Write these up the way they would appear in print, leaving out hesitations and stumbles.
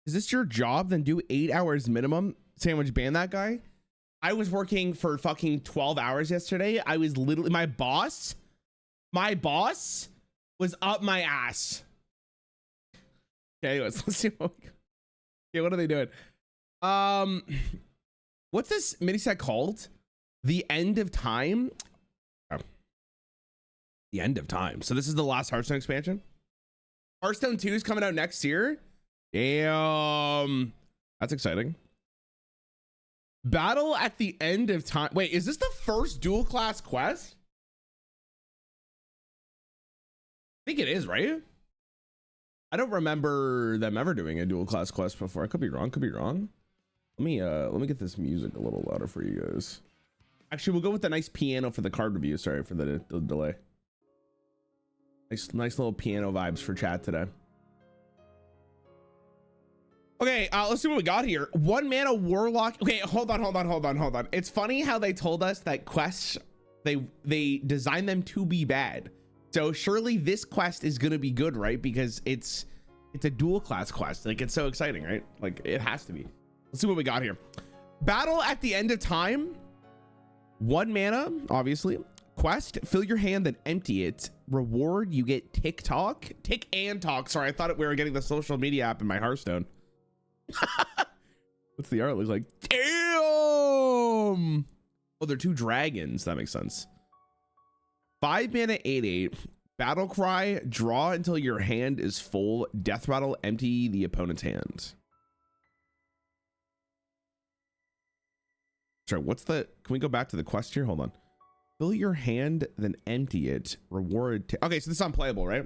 Is this your job? Then do 8 hours minimum. Sandwich, ban that guy. I was working for fucking 12 hours yesterday. I was literally, my boss was up my ass. Okay, anyways, let's see what we got. Okay, what are they doing? What's this mini set called? The End of Time. Oh. The End of Time. So this is the last Hearthstone expansion. Hearthstone 2 is coming out next year. Damn, that's exciting. Battle at the End of Time. Wait, is this the first dual class quest? I think it is, right? I don't remember them ever doing a dual class quest before. I could be wrong. Could be wrong. Let me get this music a little louder for you guys. Actually, we'll go with the nice piano for the card review. Sorry for the delay. Nice little piano vibes for chat today. Okay, let's see what we got here. 1 mana warlock. Okay, hold on. It's funny how they told us that quests, they designed them to be bad. So surely this quest is gonna be good, right? Because it's a dual class quest. Like, it's so exciting, right? Like, it has to be. Let's see what we got here. Battle at the End of Time. 1 mana, obviously. Quest, fill your hand, then empty it. Reward, you get tick and talk. Sorry, I thought we were getting the social media app in my Hearthstone. What's the art look like? Damn! Oh, they're 2 dragons. That makes sense. 5 mana, 8/8. Battle cry, draw until your hand is full. Death rattle, empty the opponent's hand. Sorry, what's the, can we go back to the quest here? Hold on. Fill your hand, then empty it. Reward. Okay, so this is unplayable, right?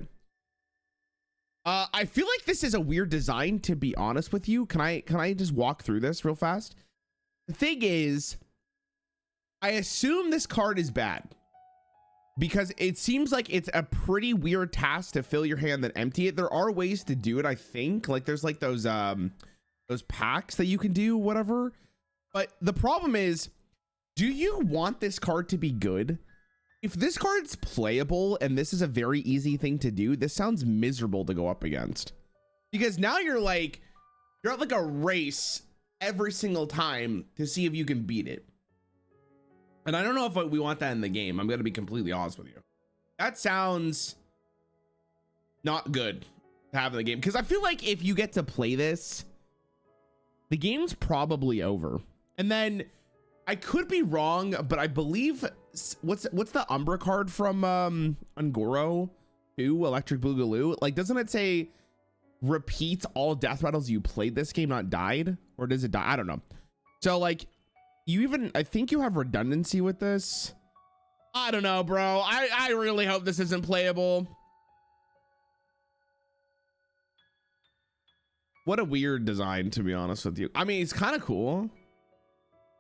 I feel like this is a weird design, to be honest with you. Can I just walk through this real fast? The thing is, I assume this card is bad because it seems like it's a pretty weird task to fill your hand then empty it. There are ways to do it, I think. Like, there's like those packs that you can do, whatever. But the problem is, do you want this card to be good? If this card's playable and this is a very easy thing to do, this sounds miserable to go up against. Because now you're at like a race every single time to see if you can beat it. And I don't know if we want that in the game. I'm going to be completely honest with you. That sounds not good to have in the game. Because I feel like if you get to play this, the game's probably over. And then I could be wrong, but I believe what's the Umbra card from Ungoro 2, Electric Boogaloo? Like, doesn't it say repeat all death rattles you played this game, not died? Or does it die? I don't know. So like, I think you have redundancy with this. I don't know, bro. I really hope this isn't playable. What a weird design, to be honest with you. I mean, it's kind of cool.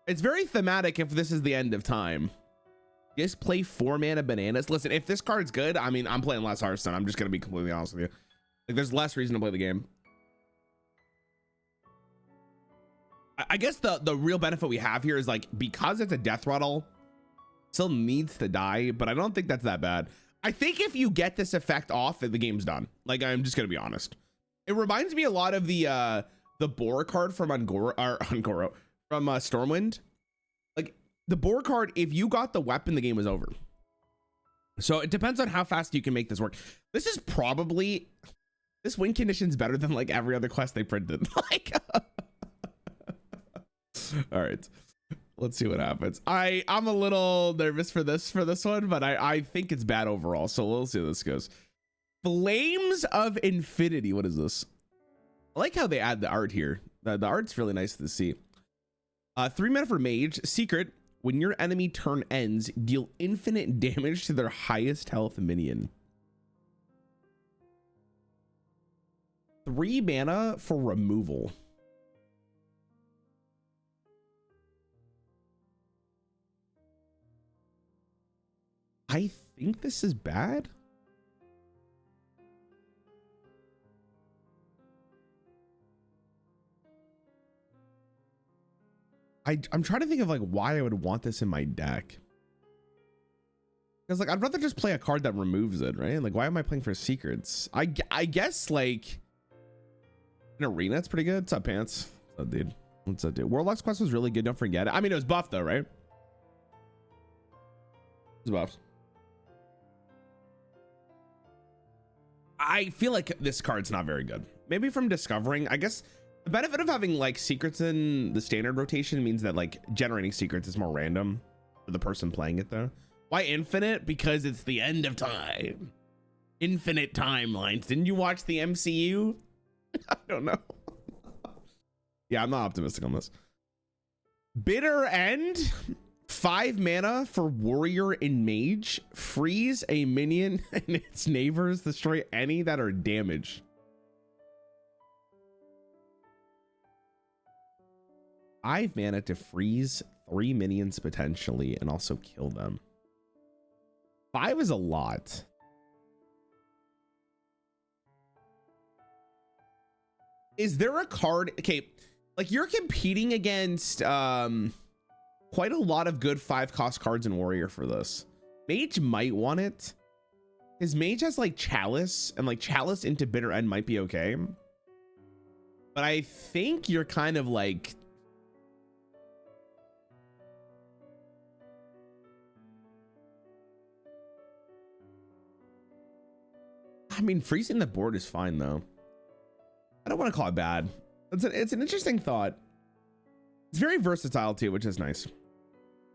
It's very thematic if this is the End of Time. Just play 4 mana bananas. Listen, if this card's good, I mean, I'm playing less Hearthstone. I'm just going to be completely honest with you. Like, there's less reason to play the game. I guess the real benefit we have here is, like, because it's a death rattle, still needs to die, but I don't think that's that bad. I think if you get this effect off, the game's done. Like, I'm just going to be honest. It reminds me a lot of the Boar card from Ungoro, from Stormwind. Like, the Boar card, if you got the weapon, the game was over. So it depends on how fast you can make this work. This is probably, this win condition's better than like every other quest they printed. Like, all right, let's see what happens. I'm a little nervous for this one, but I think it's bad overall. So we'll see how this goes. Flames of Infinity. What is this? I like how they add the art here. The art's really nice to see. 3 mana for mage. Secret: when your enemy turn ends, deal infinite damage to their highest health minion. 3 mana for removal. I think this is bad. I'm trying to think of like why I would want this in my deck. Because like, I'd rather just play a card that removes it, right? Like, why am I playing for secrets? I guess like In arena, it's pretty good. What's up, pants? What's up, dude? What's up, dude? Warlock's quest was really good. Don't forget it. I mean, it was buffed though, right? It was buffed. I feel like this card's not very good. Maybe from discovering, I guess the benefit of having like secrets in the standard rotation means that like generating secrets is more random for the person playing it though. Why infinite? Because it's the end of time. Infinite timelines. Didn't you watch the MCU? I don't know. Yeah, I'm not optimistic on this. Bitter End, 5 mana for warrior and mage. Freeze a minion and its neighbors. Destroy any that are damaged. Five mana to freeze 3 minions potentially and also kill them. 5 is a lot. Is there a card? Okay, like you're competing against quite a lot of good 5-cost cards in warrior for this. Mage might want it. His mage has like chalice, and like chalice into bitter end might be okay. But I think you're kind of like, I mean, freezing the board is fine though. I don't want to call it bad. It's an interesting thought. It's very versatile too, which is nice.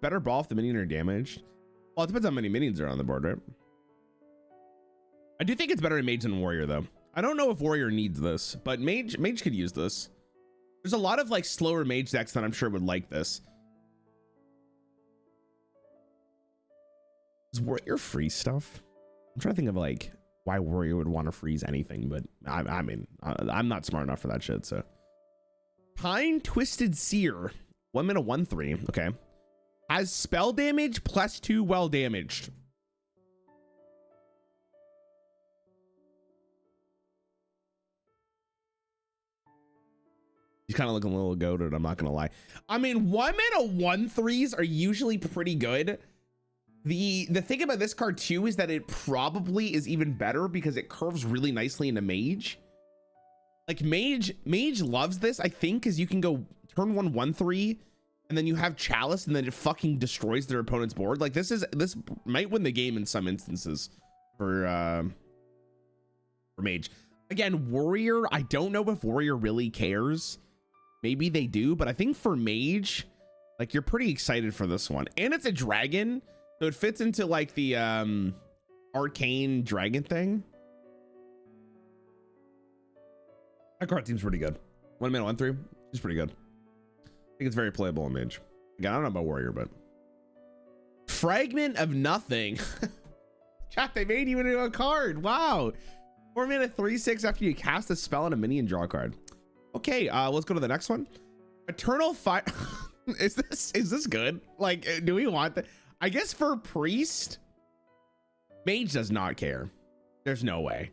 Better brawl if the minion are damaged. Well, it depends on how many minions are on the board, right? I do think it's better in mage than warrior though. I don't know if warrior needs this, but mage could use this. There's a lot of like slower mage decks that I'm sure would like this. Is warrior freeze stuff? I'm trying to think of like why warrior would want to freeze anything, but I mean, I'm not smart enough for that shit. So Pine Twisted Seer, 1 mana 1/3. Okay, has spell damage +2 well damaged. He's kind of looking a little goated, I'm not gonna lie. I mean, 1 mana 1/3s are usually pretty good. The thing about this card too is that it probably is even better because it curves really nicely into mage. Like mage loves this, I think, because you can go turn 1 1/3 and then you have chalice and then it fucking destroys their opponent's board. Like this might win the game in some instances for mage. Again, warrior, I don't know if warrior really cares. Maybe they do, but I think for mage, like you're pretty excited for this one. And it's a dragon. So it fits into like the arcane dragon thing. That card seems pretty good. 1 mana 1/3 is pretty good. I think it's very playable in mage. Again, I don't know about warrior, but Fragment of Nothing. Chat, they made you into a card. Wow. 4 mana 3/6 after you cast a spell and a minion draw card. Okay, let's go to the next one. Eternal Fire. Is this good? Like, do we want that? I guess for priest, mage does not care. There's no way.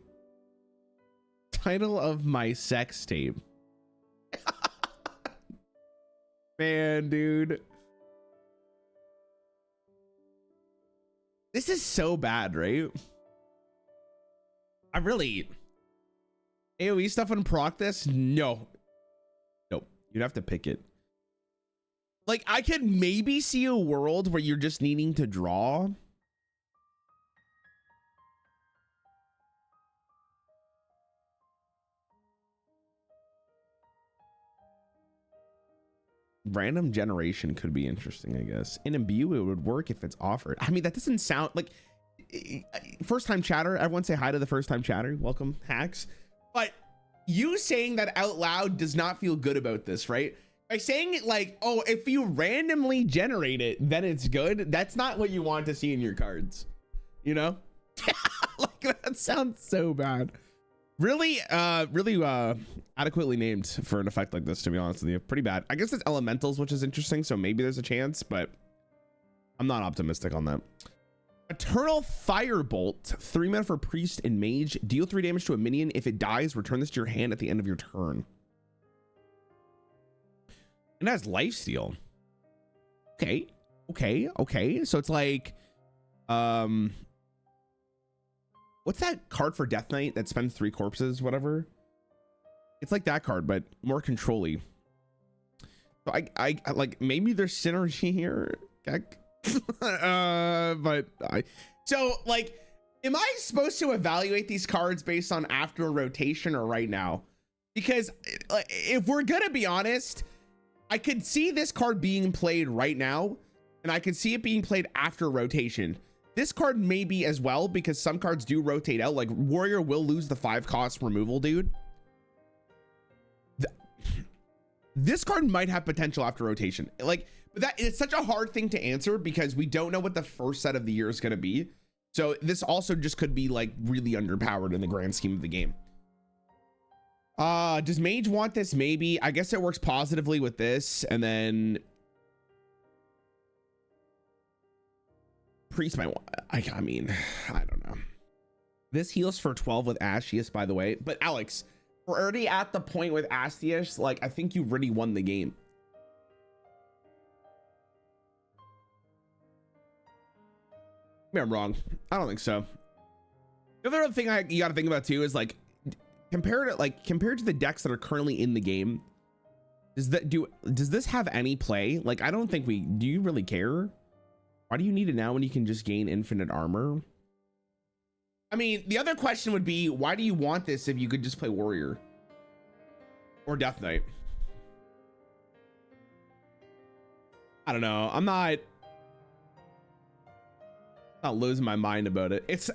Title of my sex tape. Man, dude. This is so bad, right? I really... AoE stuff and proc this? No. Nope. You'd have to pick it. Like, I could maybe see a world where you're just needing to draw. Random generation could be interesting, I guess. In imbue, it would work if it's offered. I mean, that doesn't sound like... First time chatter. Everyone say hi to the first time chatter. Welcome, hacks. But you saying that out loud does not feel good about this, right? By saying it like, oh, if you randomly generate it, then it's good. That's not what you want to see in your cards, you know? Like, that sounds so bad. Really adequately named for an effect like this, to be honest with you. Pretty bad. I guess it's elementals, which is interesting, so maybe there's a chance, but I'm not optimistic on that. Eternal Firebolt, 3 mana for priest and mage. Deal 3 damage to a minion. If it dies, return this to your hand at the end of your turn. And that's Lifesteal. Okay. So it's like, what's that card for Death Knight that spends 3 corpses, whatever? It's like that card, but more control-y. So I like, maybe there's synergy here. So like, am I supposed to evaluate these cards based on after a rotation or right now? Because if we're gonna be honest, I could see this card being played right now, and I could see it being played after rotation. This card may be as well, because some cards do rotate out. Like Warrior will lose the 5-cost removal, dude. This card might have potential after rotation. Like, but that it's such a hard thing to answer because we don't know what the first set of the year is going to be. So this also just could be like really underpowered in the grand scheme of the game. Does Mage want this? Maybe. I guess it works positively with this, and then Priest might want. I mean, I don't know. This heals for 12 with Ashius, by the way. But Alex, we're already at the point with Ashius. Like, I think you already won the game. Maybe I'm wrong. I don't think so. The other thing you got to think about too is like, compared to the decks that are currently in the game, does this have any play? Like, I don't think do you really care? Why do you need it now when you can just gain infinite armor? I mean, the other question would be, why do you want this if you could just play Warrior or Death Knight? I don't know. I'm not losing my mind about it. It's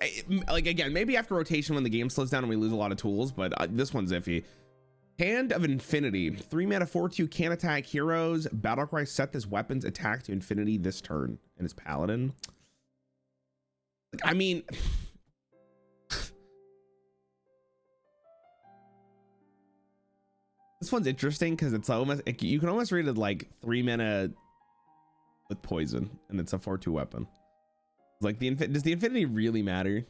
like, again, maybe after rotation when the game slows down and we lose a lot of tools, but this one's iffy. Hand of Infinity, 3 mana 4/2, can't attack heroes. Battlecry, set this weapon's attack to infinity this turn, and it's Paladin. Like, I mean, this one's interesting because it's almost, you can almost read it like 3 mana with poison, and it's a 4/2 weapon. Like, does the infinity really matter?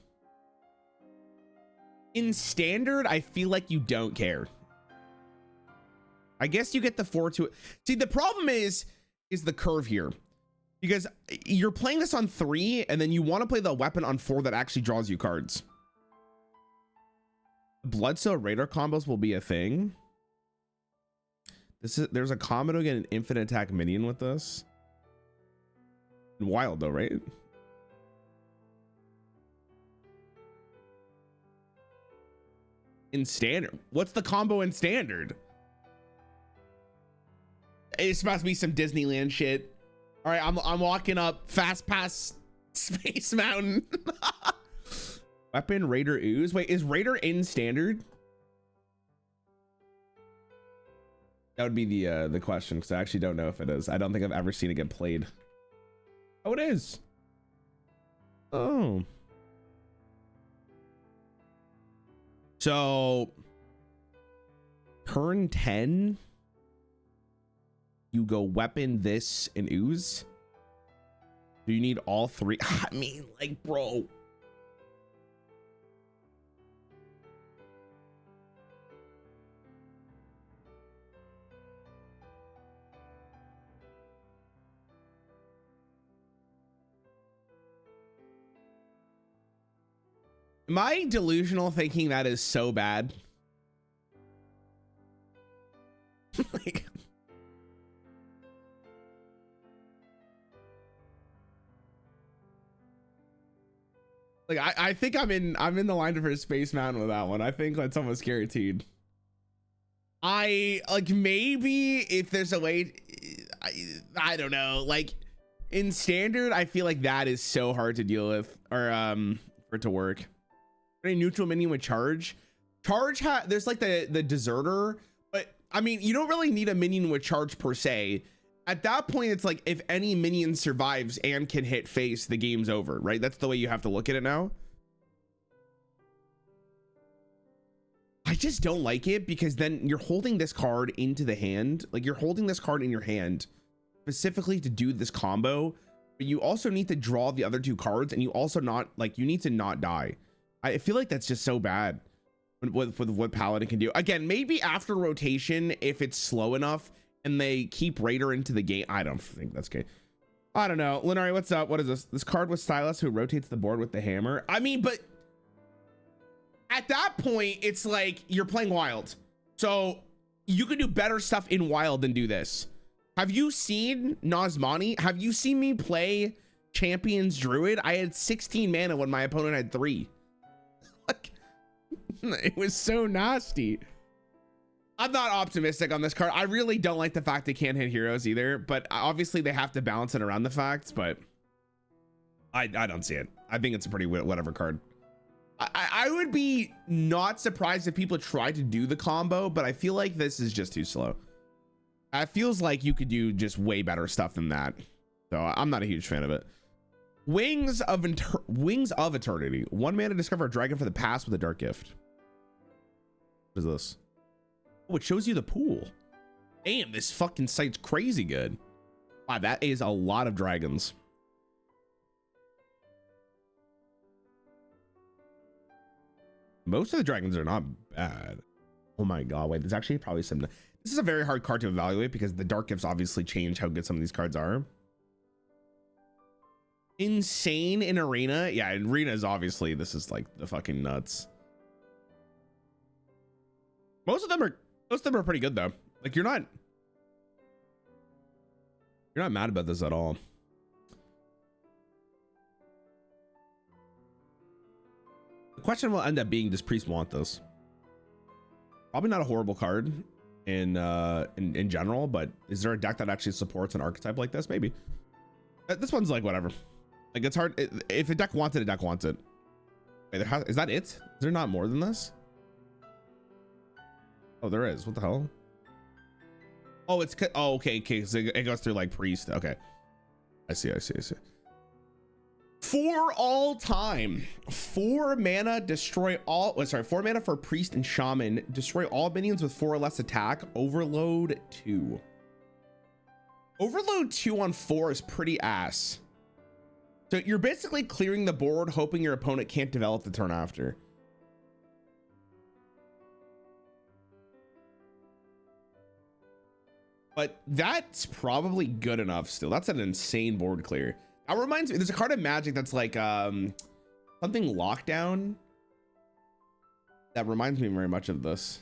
In standard, I feel like you don't care. I guess you get the 4/2. See, the problem is the curve here, because you're playing this on 3 and then you want to play the weapon on 4 that actually draws you cards. Bloodstone Radar combos will be a thing. There's a combo to get an infinite attack minion with this. Wild though, right? In standard, what's the combo in standard? It's supposed to be some Disneyland shit. All right, I'm walking up fast pass Space Mountain. Weapon Raider Ooze. Wait, is Raider in standard? That would be the question, because I actually don't know if it is. I don't think I've ever seen it get played. Oh, it is. Oh. So turn 10, you go weapon this and ooze. Do you need all 3? I mean, like, bro. Am I delusional thinking that is so bad? Like, I think I'm in the line for Space Mountain with that one. I think that's almost guaranteed. I like, maybe if there's a way, I don't know, like in standard, I feel like that is so hard to deal with, or for it to work. Any neutral minion with charge there's like the deserter, but I mean, you don't really need a minion with charge per se. At that point, it's like if any minion survives and can hit face, the game's over, right? That's the way you have to look at it now. I just don't like it, because then you're holding this card into the hand, like you're holding this card in your hand specifically to do this combo, but you also need to draw the other 2 cards, and you also you need to not die. I feel like that's just so bad with what Paladin can do. Again, maybe after rotation, if it's slow enough and they keep Raider into the game. I don't think that's okay. I don't know. Lenari, what's up? What is this? This card with Stylus who rotates the board with the hammer. I mean, but at that point, it's like you're playing wild. So you could do better stuff in wild than do this. Have you seen Nazmani? Have you seen me play Champions Druid? I had 16 mana when my opponent had 3. Like, it was so nasty. I'm not optimistic on this card. I really don't like the fact they can't hit heroes either, but obviously they have to balance it around the facts, but I don't see it. I think it's a pretty whatever card. I would be not surprised if people try to do the combo, but I feel like this is just too slow. It feels like you could do just way better stuff than that. So I'm not a huge fan of it. Wings of Eternity. 1 mana, discover a dragon for the past with a dark gift. What is this? Oh, it shows you the pool. Damn, this fucking site's crazy good. Wow, that is a lot of dragons. Most of the dragons are not bad. Oh my god, wait, there's actually probably some. This is a very hard card to evaluate because the dark gifts obviously change how good some of these cards are. Insane in arena. Yeah, in arena is obviously, this is like the fucking nuts. Most of them are pretty good though. Like you're not mad about this at all. The question will end up being, does Priest want this? Probably not a horrible card in general, but is there a deck that actually supports an archetype like this? Maybe. This one's like whatever. Like it's hard. If a deck wants it, a deck wants it. Wait, is that it? Is there not more than this? Oh, there is. What the hell? Oh, it's oh, okay. So it goes through like priest. Okay, I see. For all time, 4 mana, destroy all. Oh, sorry, 4 mana for priest and shaman. Destroy all minions with 4 or less attack. Overload 2. Overload 2 on 4 is pretty ass. So you're basically clearing the board, hoping your opponent can't develop the turn after. But that's probably good enough still. That's an insane board clear. That reminds me, there's a card of Magic that's like something lockdown. That reminds me very much of this.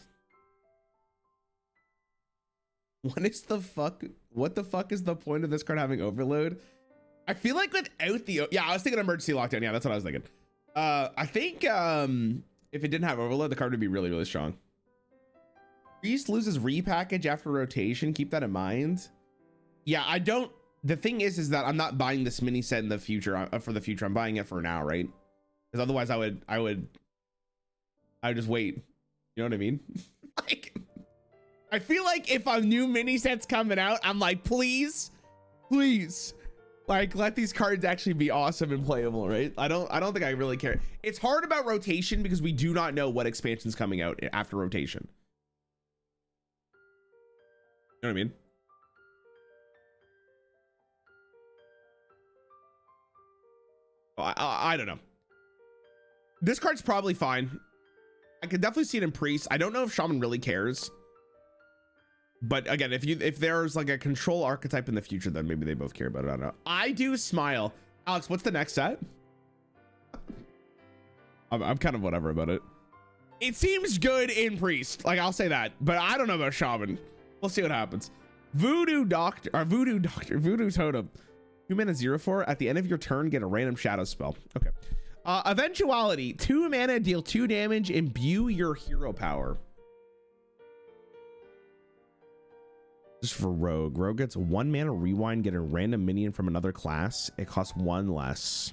What the fuck is the point of this card having overload? I feel like without the, yeah, I was thinking emergency lockdown. Yeah, that's what I was thinking. I think if it didn't have overload, the card would be really, really strong. Priest loses repackage after rotation. Keep that in mind. Yeah, I don't. The thing is that I'm not buying this mini set in the future for the future. I'm buying it for now, right? Because otherwise, I would just wait. You know what I mean? Like, I feel like if a new mini set's coming out, I'm like, please, like let these cards actually be awesome and playable, right? I don't think I really care. It's hard about rotation because we do not know what expansion's coming out after rotation. You know what I mean? I don't know. This card's probably fine. I could definitely see it in priest. I don't know if shaman really cares. But again, if there's like a control archetype in the future, then maybe they both care about it. I don't know. I do smile. Alex, what's the next set? I'm kind of whatever about it. It seems good in priest. Like I'll say that, but I don't know about shaman. We'll see what happens. Voodoo totem. 2 mana 0/4. At the end of your turn, get a random shadow spell. Okay. Eventuality. 2 mana, deal 2 damage, imbue your hero power. Just for rogue. Rogue gets 1 mana rewind, get a random minion from another class. It costs 1 less.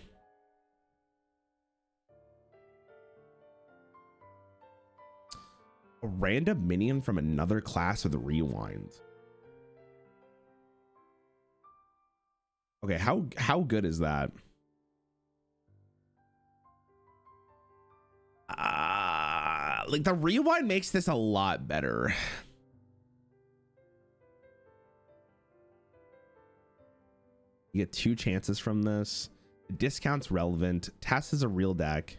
A random minion from another class with a rewind. Okay, how good is that? Like the rewind makes this a lot better. You get 2 chances from this. The discount's relevant. Task is a real deck.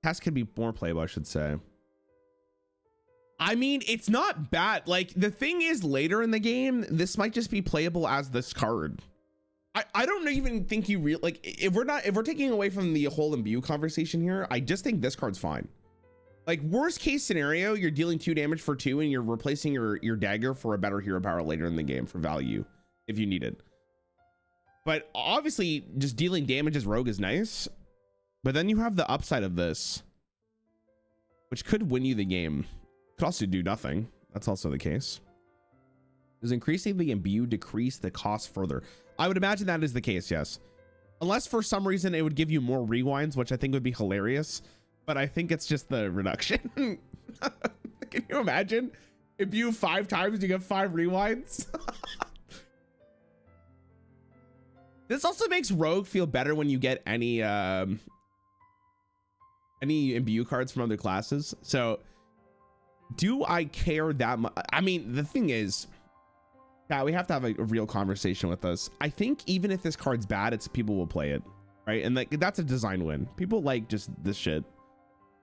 Task could be more playable, I should say. I mean, it's not bad. Like the thing is, later in the game, this might just be playable as this card. I don't even think you like if we're taking away from the whole imbue conversation here, I just think this card's fine. Like worst case scenario, you're dealing 2 damage for 2 and you're replacing your dagger for a better hero power later in the game for value if you need it. But obviously just dealing damage as rogue is nice, but then you have the upside of this, which could win you the game. Could also do nothing. That's also the case. Does increasing the imbue decrease the cost further? I would imagine that is the case, yes. Unless for some reason it would give you more rewinds, which I think would be hilarious. But I think it's just the reduction. Can you imagine? Imbue 5 times, you get 5 rewinds. This also makes rogue feel better when you get any imbue cards from other classes. So do I care that much? I mean, the thing is, yeah, we have to have a real conversation with us. I think even if this card's bad, it's people will play it, right? And like that's a design win. People like just this shit.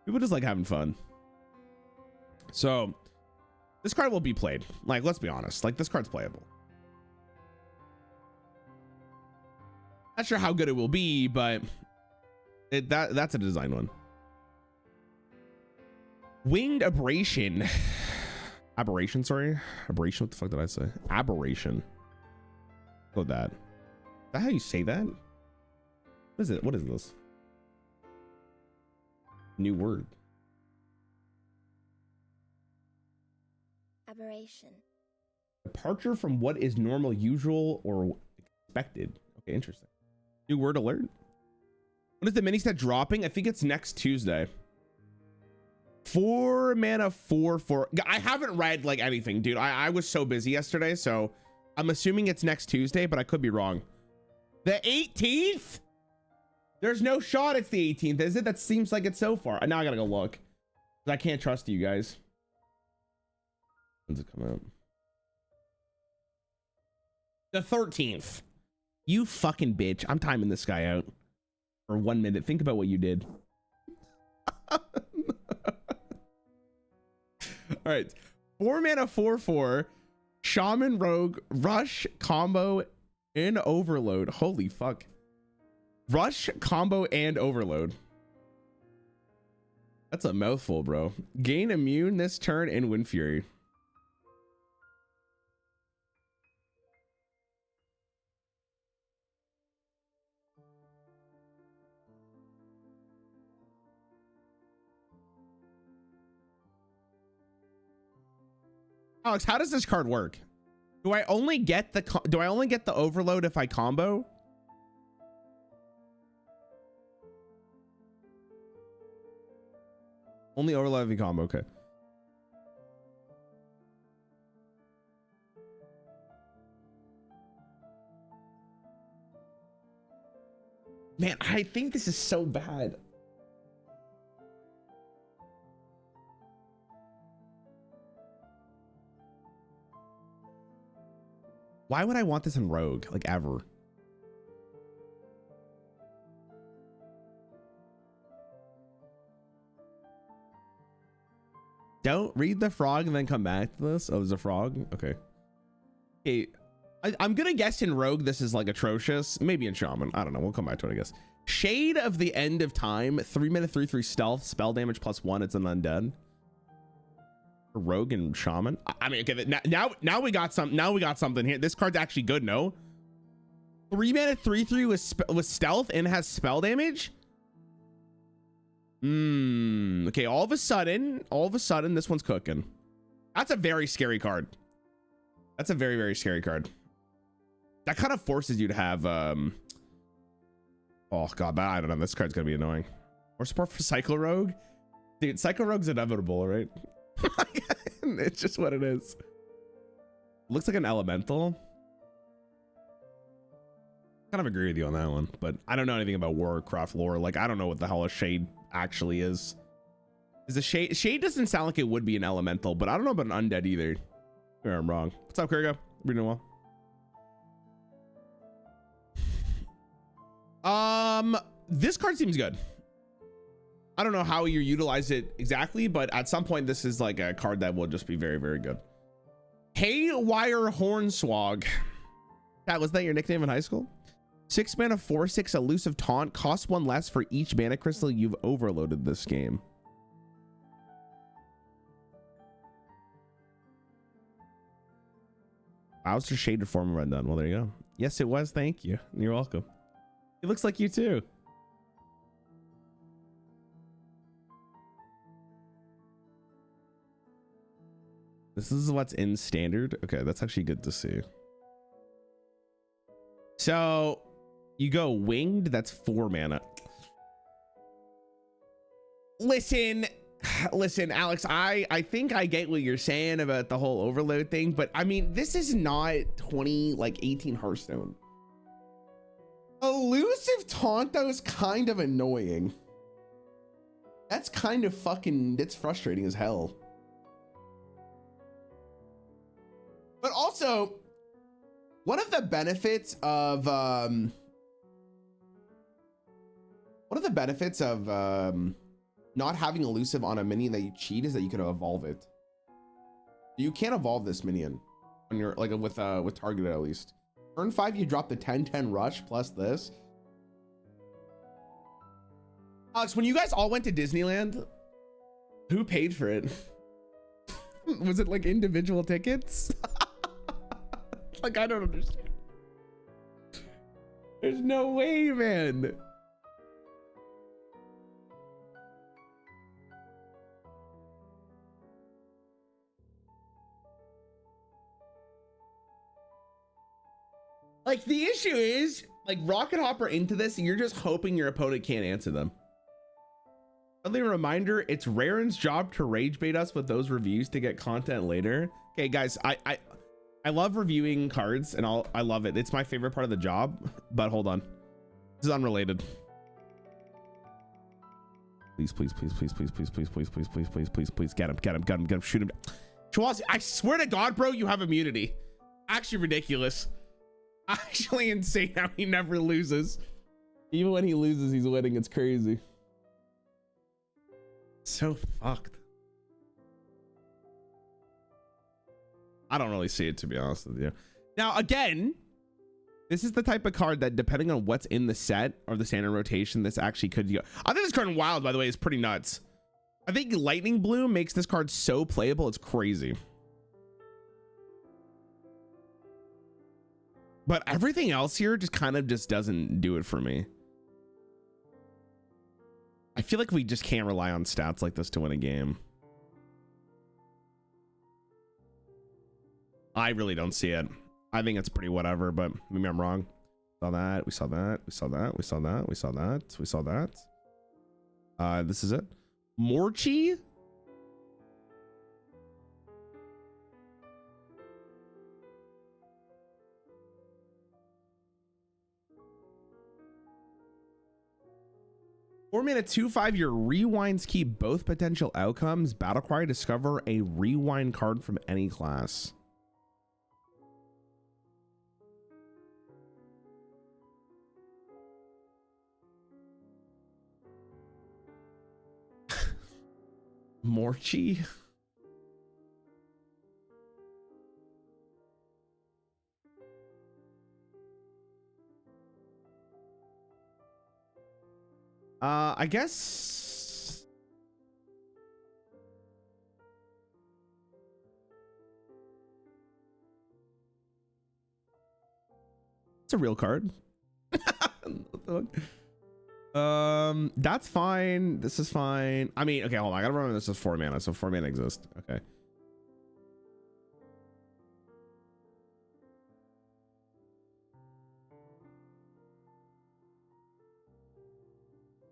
People just like having fun. So this card will be played. Like, let's be honest. Like this card's playable. Not sure how good it will be, but that's a design one. Winged aberration. Aberration, sorry. Aberration, what the fuck did I say? Aberration. Go that. Is that how you say that? What is it? What is this? New word. Aberration. Departure from what is normal, usual, or expected. Okay, interesting. New word alert. When is the mini set dropping? I think it's next Tuesday. 4 mana 4/4. I haven't read like anything, dude. I was so busy yesterday, so I'm assuming it's next Tuesday, but I could be wrong. The 18th? There's no shot it's the 18th, is it? That seems like it so far. Now I gotta go look. I can't trust you guys. When's it come out? The 13th. You fucking bitch. I'm timing this guy out for 1 minute. Think about what you did. All right. 4 mana 4/4. Shaman Rogue. Rush combo and overload. Holy fuck. Rush combo and overload. That's a mouthful, bro. Gain immune this turn and Wind Fury. Alex, how does this card work? Do I only get the overload if I combo? Only overload if you combo, okay. Man, I think this is so bad. Why would I want this in Rogue, like ever? Don't read the frog and then come back to this. Oh, there's a frog. Okay. Okay. I'm gonna guess in Rogue this is like atrocious. Maybe in Shaman. I don't know. We'll come back to it, I guess. Shade of the End of Time. 3 mana 3/3 stealth. Spell damage +1. It's an undead. Rogue and Shaman. I mean, okay. Now we got some. Now we got something here. This card's actually good. No. 3 mana 3/3 with stealth and has spell damage. Okay. All of a sudden, this one's cooking. That's a very scary card. That's a very, very scary card. That kind of forces you to have oh god, I don't know. This card's gonna be annoying. More support for Cycle Rogue. Dude, Cycle Rogue's inevitable, right? It's just what it is. Looks like an elemental. Kind of agree with you on that one, but I don't know anything about Warcraft lore. Like, I don't know what the hell a shade actually is. Is a shade doesn't sound like it would be an elemental, but I don't know about an undead either. Maybe I'm wrong. What's up, Kurgo? We're doing well. This card seems good. I don't know how you utilize it exactly, but at some point this is like a card that will just be very, very good. Haywire Hornswog. Was that your nickname in high school? 6 mana 4/6 elusive taunt. Costs 1 less for each mana crystal you've overloaded this game. Bowser shaded form red done. Well, there you go. Yes, it was. Thank you. You're welcome. It looks like you too. This is what's in standard. Okay, that's actually good to see. So you go winged, that's 4 mana. Listen, Alex, I think I get what you're saying about the whole overload thing, but I mean, this is not 18 Hearthstone. Elusive taunt though is kind of annoying. That's kind of that's frustrating as hell. But also, one of the benefits of not having elusive on a minion that you cheat is that you can evolve it. You can't evolve this minion when you're with targeted at least. Turn 5, you drop the 10/10 rush plus this. Alex, when you guys all went to Disneyland, who paid for it? Was it like individual tickets? Like, I don't understand. There's no way, man. Like, the issue is, like, rocket hopper into this and you're just hoping your opponent can't answer them. Friendly reminder, it's Rarran's job to rage bait us with those reviews to get content later. Okay, guys, I love reviewing cards and I love it. It's my favorite part of the job, but hold on. This is unrelated. Please, please, please, please, please, please, please, please, please, please, please, please, please, get him, shoot him. Chawaz, I swear to God, bro, you have immunity. Actually ridiculous. Actually insane how he never loses. Even when he loses, he's winning. It's crazy. So fucked. I don't really see it, to be honest with you. Now, again, this is the type of card that, depending on what's in the set or the standard rotation, this actually could go. I think this card in Wild, by the way, is pretty nuts. I think Lightning Bloom makes this card so playable, it's crazy. But everything else here just kind of doesn't do it for me. I feel like we just can't rely on stats like this to win a game. I really don't see it. I think it's pretty whatever, but maybe I'm wrong. Saw that, we saw that, we saw that, we saw that, we saw that, we saw that. This is it. Morchi? Four mana 2/5, your rewinds keep both potential outcomes. Battle cry, discover a rewind card from any class. Morchi? I guess it's a real card. That's fine. This is fine. I mean, okay, hold on. I gotta remember this is 4 mana, so 4 mana exists. Okay.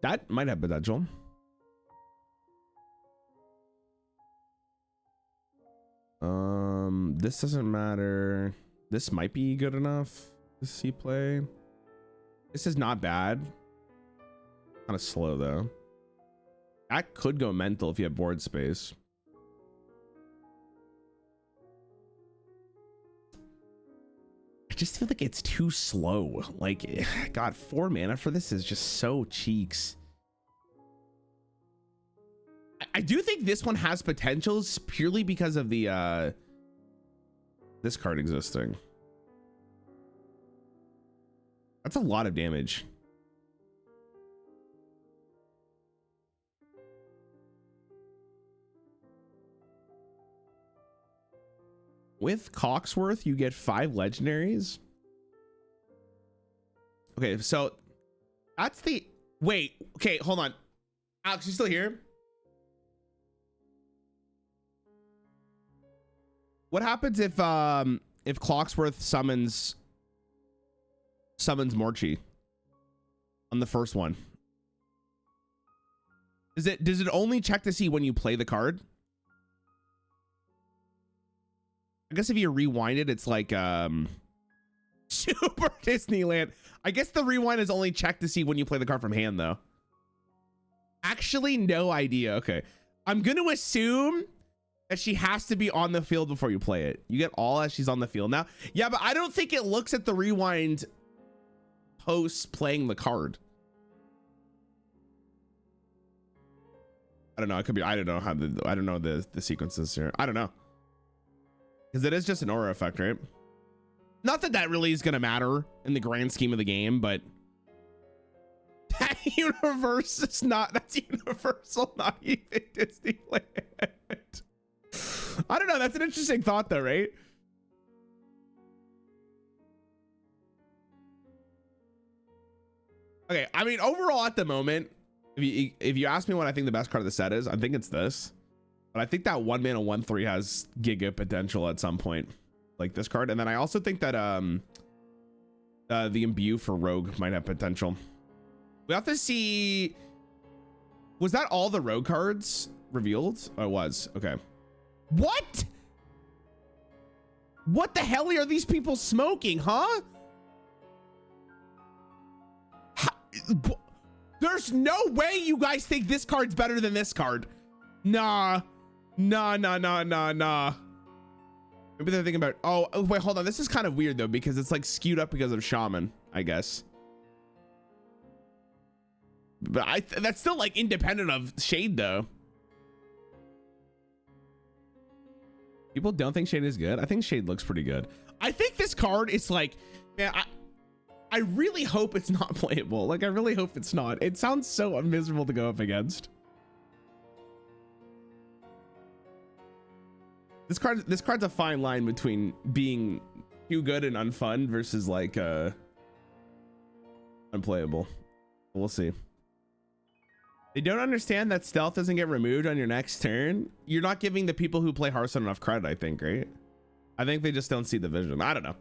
That might have potential. This doesn't matter. This might be good enough to see play. This is not bad. Kind of slow though. That could go mental if you have board space. I just feel like it's too slow. Like, God, 4 mana for this is just so cheeks. I do think this one has potentials purely because of the this card existing. That's a lot of damage. With Coxworth, you get 5 legendaries. Okay, so that's the wait. Okay, hold on. Alex, you still here? What happens if Clocksworth summons Morchi on the first one? Does it only check to see when you play the card? I guess if you rewind it, it's like Super Disneyland. I guess the rewind is only checked to see when you play the card from hand, though. Actually, no idea. Okay, I'm gonna assume that she has to be on the field before you play it. You get all as she's on the field now. Yeah, but I don't think it looks at the rewind post playing the card. I don't know. It could be. I don't know how I don't know the sequences here. I don't know. Because it is just an aura effect, right? Not that that really is going to matter in the grand scheme of the game, but that universe is not, that's universal, not even Disneyland. I don't know. That's an interesting thought though, right? Okay. I mean, overall at the moment, if you ask me what I think the best card of the set is, I think it's this. But I think that 1 mana 1/3 has giga potential at some point, like this card. And then I also think that the imbue for Rogue might have potential. We have to see. Was that all the Rogue cards revealed? Oh, it was. Okay. What? What the hell are these people smoking, huh? There's no way you guys think this card's better than this card. Nah. Nah. Maybe they're thinking about, oh, wait, hold on. This is kind of weird though, because it's like skewed up because of Shaman, I guess. But that's still like independent of Shade though. People don't think Shade is good. I think Shade looks pretty good. I think this card is like, man, I really hope it's not playable. Like, I really hope it's not. It sounds so miserable to go up against. This card's a fine line between being too good and unfun versus like unplayable. We'll see. They don't understand that stealth doesn't get removed on your next turn. You're not giving the people who play Hearthstone enough credit, I think, right? I think they just don't see the vision. I don't know.